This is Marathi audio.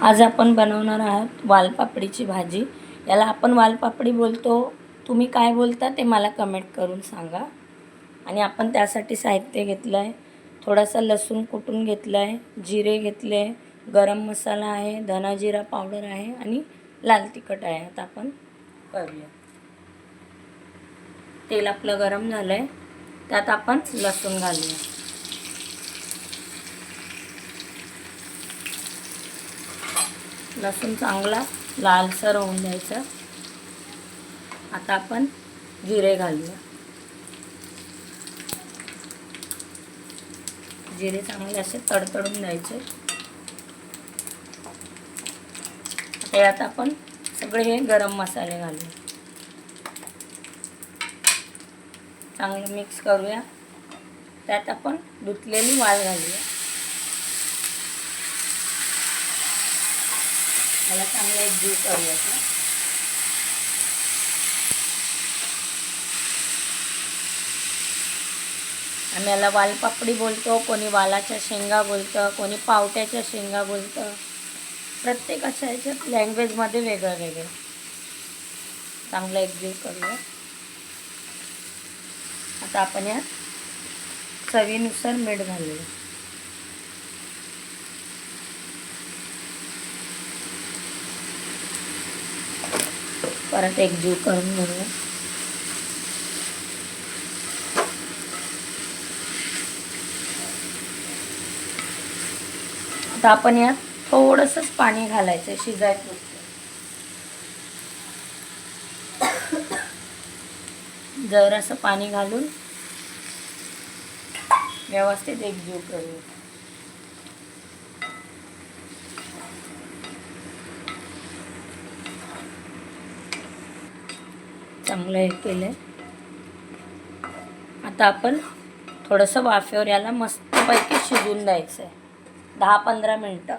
आज आपण बनवणार आहोत वालपापडीची भाजी. याला आपण वालपापडी बोलतो. तुम्ही काय बोलता ते मला कमेंट करून सांगा. आणि आपण त्यासाठी साहित्य घेतलं आहे. थोडासा लसूण कुटून घेतला आहे, जिरे घेतले, गरम मसाला आहे, धना जिरा पावडर आहे आणि लाल तिखट आहे. आता आपण करूया. तेल आपलं गरम झालं आहे, त्यात आपण लसूण घालूया. लसूण चांगला लालसर होऊन द्यायचं. आता आपण जिरे घालूया. जिरे चांगले असे तडतडून द्यायचे. यात आपण सगळे हे गरम मसाले घालूया. चांगलं मिक्स करूया. त्यात आपण धुतलेली वाल घालूया. याला चांगलं एकजीव करूया. आम्ही याला वालपापडी बोलतो, कोणी वालाच्या शेंगा बोलतं, कोणी पावट्याच्या शेंगा बोलतं. प्रत्येकाच्या ह्याच्यात लँग्वेजमध्ये वेगळं वेगळं. चांगलं एकजीव करूया. आता आपण यात चवीनुसार मीठ घालूया. परत एकजीव करून घेऊया. आता आपण यात थोडंसंच पाणी घालायचं शिजायचं. जरासं पाणी घालून व्यवस्थित एकजीव करूया. चांगलं हे केलंय. आता आपण थोडंसं वाफेवर याला मस्तपैकी शिजून द्यायचं आहे 10-15 मिनटं.